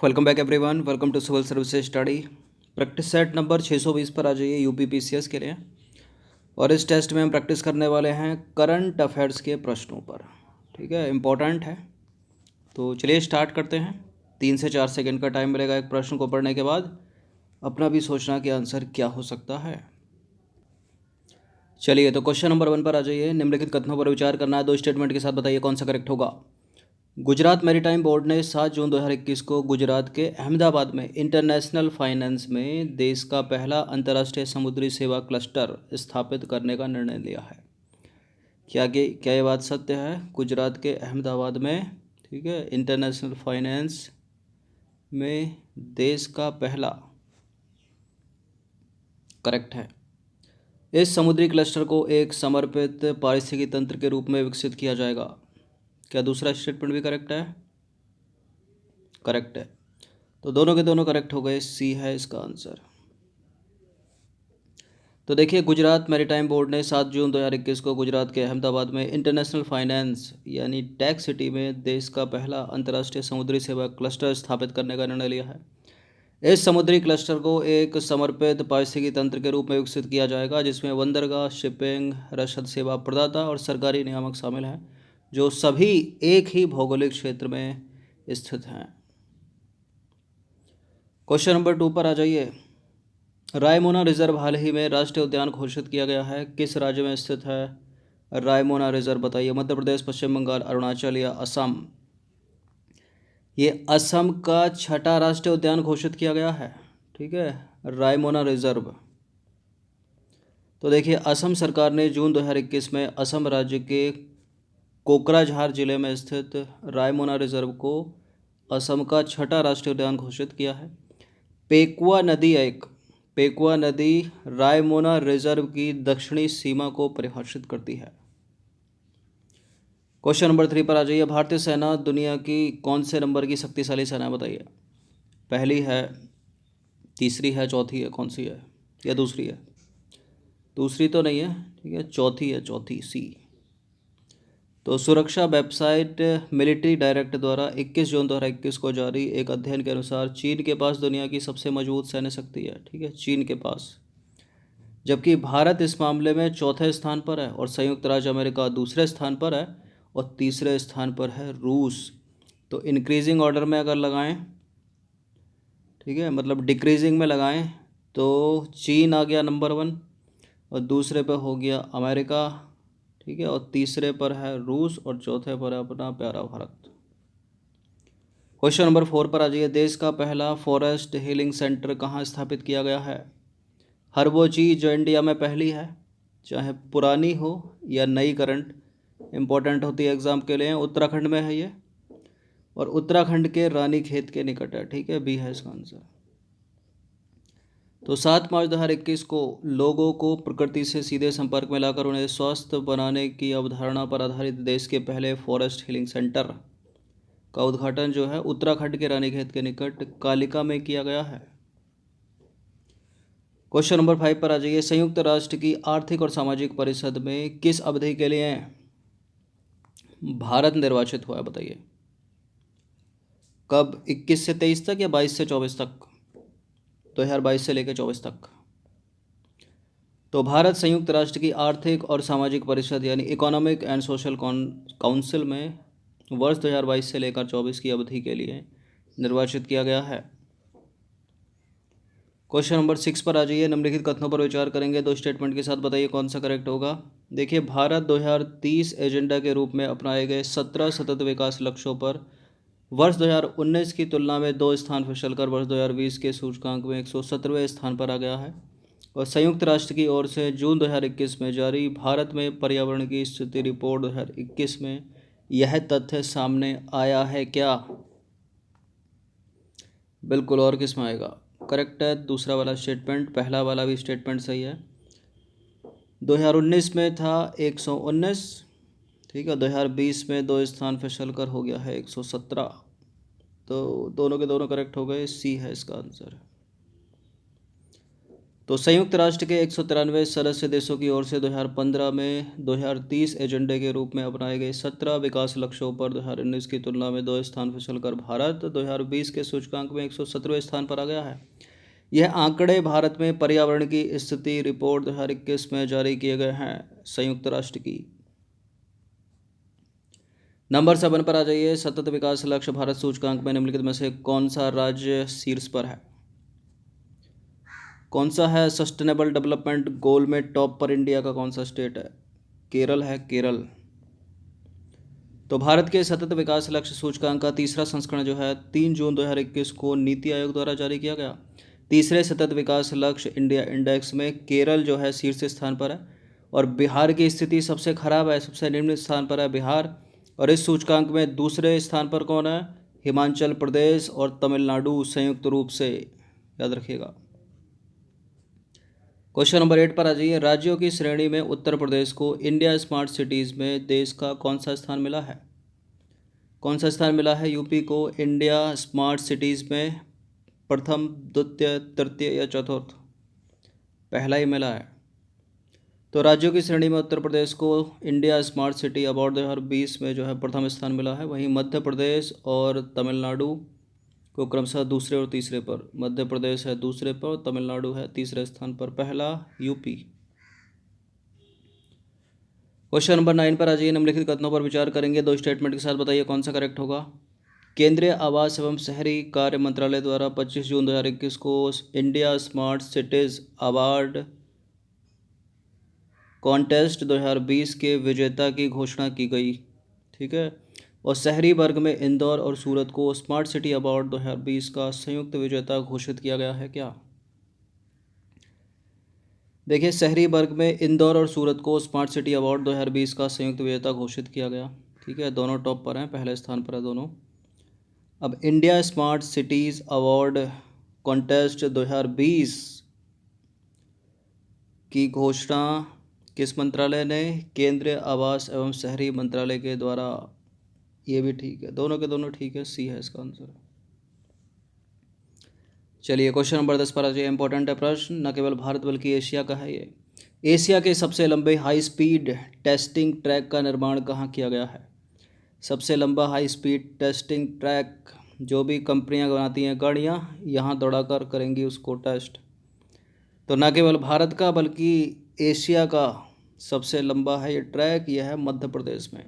Welcome back everyone. Welcome to civil services study. Practice set number 620 पर आ जाइए UP PCS के लिए। और इस टेस्ट में हम प्रैक्टिस करने वाले हैं करंट अफेयर्स के प्रश्नों पर। ठीक है, इम्पोर्टेंट है। तो चलिए स्टार्ट करते हैं। 3 से 4 सेकंड का टाइम मिलेगा एक प्रश्न को पढ़ने के बाद। अपना भी सोचना कि आंसर क्या हो सकता है। चलिए, तो क्वेश्चन नंबर 1 पर आ जाइए। निम्नलिखित कथनों पर विचार करना है। 2 स्टेटमेंट के साथ बताइए कौन सा करेक्ट होगा। गुजरात मैरीटाइम बोर्ड ने 7 जून 2021 को गुजरात के अहमदाबाद में इंटरनेशनल फाइनेंस में देश का पहला अंतर्राष्ट्रीय समुद्री सेवा क्लस्टर स्थापित करने का निर्णय लिया है। क्या ये बात सत्य है? गुजरात के अहमदाबाद में, ठीक है, इंटरनेशनल फाइनेंस में देश का पहला, करेक्ट है। इस समुद्री क्लस्टर को एक समर्पित पारिस्थितिकी तंत्र के रूप में विकसित किया जाएगा। क्या दूसरा स्टेटमेंट भी करेक्ट है? करेक्ट है। तो दोनों के दोनों करेक्ट हो गए। सी है इसका आंसर। तो देखिए, गुजरात मैरीटाइम बोर्ड ने 7 जून 2021 को गुजरात के अहमदाबाद में इंटरनेशनल फाइनेंस यानी टैक सिटी में देश का पहला अंतर्राष्ट्रीय समुद्री सेवा क्लस्टर स्थापित करने का निर्णय लिया है। इस समुद्री क्लस्टर को एक समर्पित पारिस्थितिकी तंत्र के रूप में विकसित किया जाएगा, जिसमें बंदरगाह, शिपिंग, रसद सेवा प्रदाता और सरकारी नियामक शामिल हैं, जो सभी एक ही भौगोलिक क्षेत्र में स्थित हैं। क्वेश्चन नंबर 2 पर आ जाइए। रायमोना रिजर्व हाल ही में राष्ट्रीय उद्यान घोषित किया गया है। किस राज्य में स्थित है रायमोना रिजर्व? बताइए। मध्य प्रदेश, पश्चिम बंगाल, अरुणाचल या असम? ये असम का 6ठा राष्ट्रीय उद्यान घोषित किया गया है। ठीक है, रायमोना रिजर्व। तो देखिए, असम सरकार ने जून 2021 में असम राज्य के कोकराझार जिले में स्थित रायमोना रिजर्व को असम का 6ठा राष्ट्रीय उद्यान घोषित किया है। पेकुआ नदी रायमोना रिजर्व की दक्षिणी सीमा को परिभाषित करती है। क्वेश्चन नंबर 3 पर आ जाइए। भारतीय सेना दुनिया की कौन से नंबर की शक्तिशाली सेना है? बताइए। पहली है, तीसरी है, चौथी है? कौन सी है? या दूसरी है? दूसरी तो नहीं है, ठीक है, चौथी है, चौथी, सी। तो सुरक्षा वेबसाइट मिलिट्री डायरेक्ट द्वारा 21 जून 2021 को जारी एक अध्ययन के अनुसार चीन के पास दुनिया की सबसे मजबूत सैन्य शक्ति है। ठीक है, चीन के पास। जबकि भारत इस मामले में चौथे स्थान पर है और संयुक्त राज्य अमेरिका दूसरे स्थान पर है और तीसरे स्थान पर है रूस। तो इंक्रीजिंग ऑर्डर में अगर लगाएं, ठीक है, मतलब डिक्रीजिंग में लगाएं, तो चीन आ गया नंबर 1 और दूसरे पर हो गया अमेरिका, ठीक है, और तीसरे पर है रूस और चौथे पर है अपना प्यारा भारत। क्वेश्चन नंबर 4 पर आ जाइए। देश का पहला फॉरेस्ट हीलिंग सेंटर कहाँ स्थापित किया गया है? हर वो चीज़ जो इंडिया में पहली है, चाहे पुरानी हो या नई, करंट इम्पोर्टेंट होती है एग्ज़ाम के लिए, उत्तराखंड में है ये, और उत्तराखंड के रानीखेत के निकट है। ठीक है, बी है इसका आंसर। तो 7 मार्च 2021 को लोगों को प्रकृति से सीधे संपर्क में लाकर उन्हें स्वस्थ बनाने की अवधारणा पर आधारित देश के पहले फॉरेस्ट हीलिंग सेंटर का उद्घाटन जो है उत्तराखंड के रानीखेत के निकट कालिका में किया गया है। क्वेश्चन नंबर 5 पर आ जाइए। संयुक्त राष्ट्र की आर्थिक और सामाजिक परिषद में किस अवधि के लिए भारत निर्वाचित हुआ है? बताइए। कब? 21 से 23 तक या 22 से 24 तक? 2022 से लेकर 24 तक। तो भारत संयुक्त राष्ट्र की आर्थिक और सामाजिक परिषद यानी इकोनॉमिक एंड सोशल काउंसिल में वर्ष 2022 से लेकर 24 की अवधि के लिए निर्वाचित किया गया है। क्वेश्चन नंबर 6 पर आ जाइए। निम्नलिखित कथनों पर विचार करेंगे। 2 स्टेटमेंट के साथ बताइए कौन सा करेक्ट होगा। देखिए, भारत 2030 एजेंडा के रूप में अपनाए गए 17 सतत विकास लक्ष्यों पर वर्ष 2019 की तुलना में 2 स्थान फिसलकर वर्ष 2020 के सूचकांक में 117वें स्थान पर आ गया है। और संयुक्त राष्ट्र की ओर से जून 2021 में जारी भारत में पर्यावरण की स्थिति रिपोर्ट 2021 में यह तथ्य सामने आया है क्या? बिल्कुल, और किस में आएगा? करेक्ट है दूसरा वाला स्टेटमेंट। पहला वाला भी स्टेटमेंट सही है। 2019 में था 119, ठीक है, 2020 में 2 स्थान फिसल कर हो गया है 117। तो दोनों के दोनों करेक्ट हो गए। सी है इसका आंसर। तो संयुक्त राष्ट्र के 193 सदस्य देशों की ओर से 2015 में 2030 एजेंडे के रूप में अपनाए गए 17 विकास लक्ष्यों पर 2019 की तुलना में 2 स्थान फिसलकर भारत 2020 के सूचकांक में 117वें स्थान पर आ गया है। यह आंकड़े भारत में पर्यावरण की स्थिति रिपोर्ट 2021 में जारी किए गए हैं संयुक्त राष्ट्र की। नंबर 7 पर आ जाइए। सतत विकास लक्ष्य भारत सूचकांक में निम्नलिखित में से कौन सा राज्य शीर्ष पर है? कौन सा है सस्टेनेबल डेवलपमेंट गोल में टॉप पर? इंडिया का कौन सा स्टेट है? केरल है, केरल। तो भारत के सतत विकास लक्ष्य सूचकांक का तीसरा संस्करण जो है 3 जून 2021 को नीति आयोग द्वारा जारी किया गया। तीसरे सतत विकास लक्ष्य इंडिया इंडेक्स में केरल जो है शीर्ष स्थान पर है और बिहार की स्थिति सबसे खराब है, सबसे निम्न स्थान पर है बिहार। और इस सूचकांक में दूसरे स्थान पर कौन है? हिमाचल प्रदेश और तमिलनाडु संयुक्त रूप से, याद रखिएगा। क्वेश्चन नंबर 8 पर आ जाइए। राज्यों की श्रेणी में उत्तर प्रदेश को इंडिया स्मार्ट सिटीज़ में देश का कौन सा स्थान मिला है? कौन सा स्थान मिला है यूपी को इंडिया स्मार्ट सिटीज़ में? प्रथम, द्वितीय, तृतीय या चतुर्थ? पहला ही मिला है। तो राज्यों की श्रेणी में उत्तर प्रदेश को इंडिया स्मार्ट सिटी अवार्ड 2020 में जो है प्रथम स्थान मिला है। वहीं मध्य प्रदेश और तमिलनाडु को क्रमशः दूसरे और तीसरे पर। मध्य प्रदेश है दूसरे पर, तमिलनाडु है तीसरे स्थान पर, पहला यूपी। क्वेश्चन नंबर 9 पर आ जाइए। निम्नलिखित कथनों पर विचार करेंगे, 2 स्टेटमेंट के साथ बताइए कौन सा करेक्ट होगा। केंद्रीय आवास एवं शहरी कार्य मंत्रालय द्वारा 25 जून 2021 को India smart cities award contest 2020 के विजेता की घोषणा की गई, ठीक है। और शहरी वर्ग में इंदौर और सूरत को स्मार्ट सिटी अवार्ड 2020 का संयुक्त विजेता घोषित किया गया है क्या? देखिए, शहरी वर्ग में इंदौर और सूरत को स्मार्ट सिटी अवार्ड 2020 का संयुक्त विजेता घोषित किया गया, ठीक है। दोनों टॉप पर हैं, पहले स्थान पर है दोनों। अब India smart cities award contest 2020 की घोषणा किस मंत्रालय ने? केंद्रीय आवास एवं शहरी मंत्रालय के द्वारा। ये भी ठीक है, दोनों के दोनों ठीक है, सी है इसका आंसर। चलिए क्वेश्चन नंबर 10 पर आ जाइए। इंपॉर्टेंट है प्रश्न, न केवल भारत बल्कि एशिया का है ये। एशिया के सबसे लंबे हाई स्पीड टेस्टिंग ट्रैक का निर्माण कहाँ किया गया है? सबसे लंबा हाई स्पीड टेस्टिंग ट्रैक जो भी कंपनियां बनाती हैं गाड़ियां, यहाँ दौड़ाकर करेंगी उसको टेस्ट। तो न केवल भारत का बल्कि एशिया का सबसे लंबा है ये ट्रैक, यह है मध्य प्रदेश में।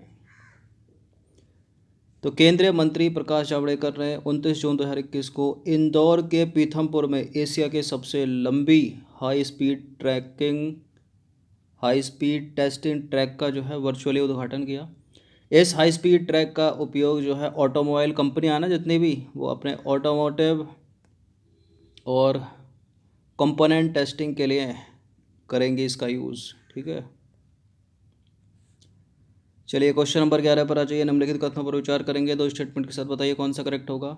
तो केंद्रीय मंत्री प्रकाश जावड़ेकर ने 29 जून 2021 को इंदौर के पीथमपुर में एशिया के सबसे लंबी हाई स्पीड टेस्टिंग ट्रैक का जो है वर्चुअली उद्घाटन किया। इस हाई स्पीड ट्रैक का उपयोग जो है ऑटोमोबाइल कंपनियां ना जितनी भी, वो अपने ऑटोमोटिव और कंपोनेंट टेस्टिंग के लिए करेंगे इसका यूज़, ठीक है। चलिए क्वेश्चन नंबर 11 पर आ जाइए। निम्नलिखित कथनों पर विचार करेंगे, 2 स्टेटमेंट के साथ बताइए कौन सा करेक्ट होगा।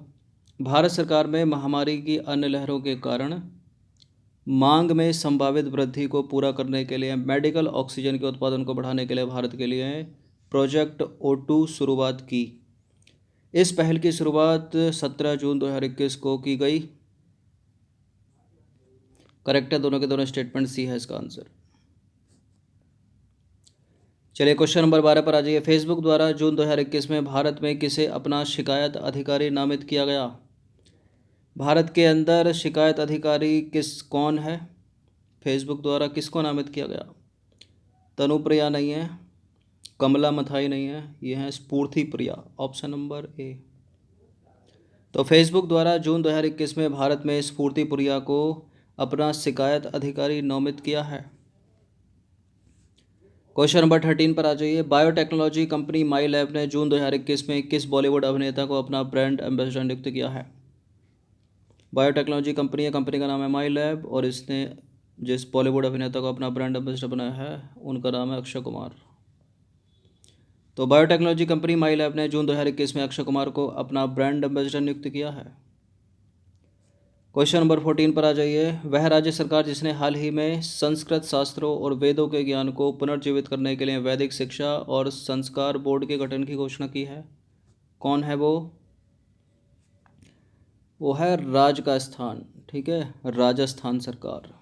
भारत सरकार में महामारी की अन्य लहरों के कारण मांग में संभावित वृद्धि को पूरा करने के लिए मेडिकल ऑक्सीजन के उत्पादन को बढ़ाने के लिए भारत के लिए प्रोजेक्ट O2 शुरुआत की। इस पहल की शुरुआत 17 जून 2021 को की गई। करेक्ट है, दोनों के दोनों स्टेटमेंट, सी है इसका आंसर। चलिए क्वेश्चन नंबर 12 पर आ जाइए। फेसबुक द्वारा जून 2021 में भारत में किसे अपना शिकायत अधिकारी नामित किया गया? भारत के अंदर शिकायत अधिकारी कौन है? फेसबुक द्वारा किसको नामित किया गया? तनुप्रिया नहीं है, कमला मथाई नहीं है, ये है स्फूर्ति प्रिया, ऑप्शन नंबर ए। तो फेसबुक द्वारा जून 2021 में भारत में स्फूर्ति प्रिया को अपना शिकायत अधिकारी नामित किया है। क्वेश्चन नंबर 13 पर आ जाइए। बायोटेक्नोलॉजी कंपनी माई लैब ने जून 2021 में किस बॉलीवुड अभिनेता को अपना ब्रांड एम्बेसडर नियुक्त किया है? बायोटेक्नोलॉजी कंपनी है, कंपनी का नाम है माई लैब, और इसने जिस बॉलीवुड अभिनेता को अपना ब्रांड एम्बेसडर बनाया है उनका नाम है अक्षय कुमार। तो बायोटेक्नोलॉजी कंपनी माई लैब ने जून 2021 में अक्षय कुमार को अपना ब्रांड एम्बेसडर नियुक्त किया है। क्वेश्चन नंबर 14 पर आ जाइए। वह राज्य सरकार जिसने हाल ही में संस्कृत शास्त्रों और वेदों के ज्ञान को पुनर्जीवित करने के लिए वैदिक शिक्षा और संस्कार बोर्ड के गठन की घोषणा की है, कौन है वो? वो है राजस्थान, ठीक है, राजस्थान सरकार।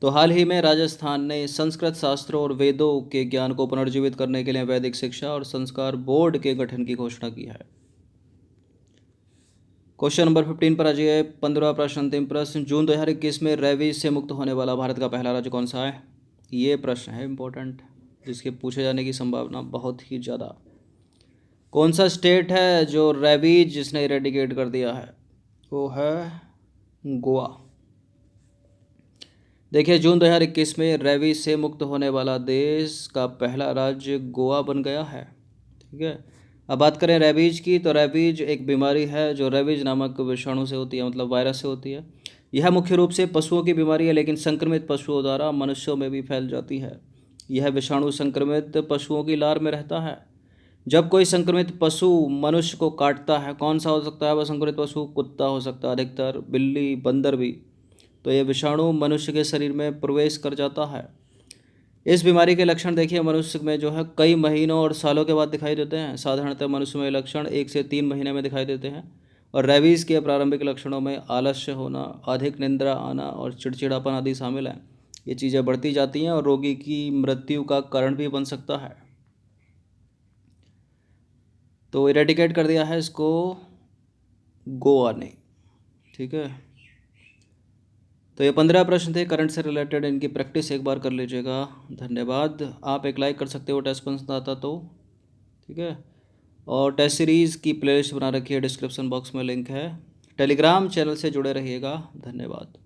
तो हाल ही में राजस्थान ने संस्कृत शास्त्रों और वेदों के ज्ञान को पुनर्जीवित करने के लिए वैदिक शिक्षा और संस्कार बोर्ड के गठन की घोषणा की है। क्वेश्चन नंबर 15 पर आ जाइए। 15वां प्रश्न, अंतिम प्रश्न। जून 2021 में रेबीज से मुक्त होने वाला भारत का पहला राज्य कौन सा है? ये प्रश्न है इंपॉर्टेंट, जिसके पूछे जाने की संभावना बहुत ही ज़्यादा। कौन सा स्टेट है जो रेबीज जिसने इरेडिकेट कर दिया है? वो है गोवा। देखिए, जून 2021 में रेबीज से मुक्त होने वाला देश का पहला राज्य गोवा बन गया है। ठीक है। अब बात करें रेबीज की, तो रेबीज एक बीमारी है जो रेबीज नामक विषाणु से होती है, मतलब वायरस से होती है। यह मुख्य रूप से पशुओं की बीमारी है, लेकिन संक्रमित पशुओं द्वारा मनुष्यों में भी फैल जाती है। यह विषाणु संक्रमित पशुओं की लार में रहता है। जब कोई संक्रमित पशु मनुष्य को काटता है, कौन सा हो सकता है वह संक्रमित पशु? कुत्ता हो सकता है, अधिकतर बिल्ली, बंदर भी। तो यह विषाणु मनुष्य के शरीर में प्रवेश कर जाता है। इस बीमारी के लक्षण देखिए मनुष्य में जो है कई महीनों और सालों के बाद दिखाई देते हैं। साधारणतः मनुष्य में लक्षण 1 से 3 महीने में दिखाई देते हैं। और रेबीज़ के प्रारंभिक लक्षणों में आलस्य होना, अधिक निद्रा आना और चिड़चिड़ापन आदि शामिल हैं। ये चीज़ें बढ़ती जाती हैं और रोगी की मृत्यु का कारण भी बन सकता है। तो इरेडिकेट कर दिया है इसको गोवा ने। ठीक है। तो ये 15 प्रश्न थे करंट से रिलेटेड। इनकी प्रैक्टिस एक बार कर लीजिएगा। धन्यवाद। आप एक लाइक कर सकते हो टेस्ट पसंद आता तो। ठीक है। और टेस्ट सीरीज़ की प्लेलिस्ट बना रखी है, डिस्क्रिप्शन बॉक्स में लिंक है। टेलीग्राम चैनल से जुड़े रहिएगा। धन्यवाद।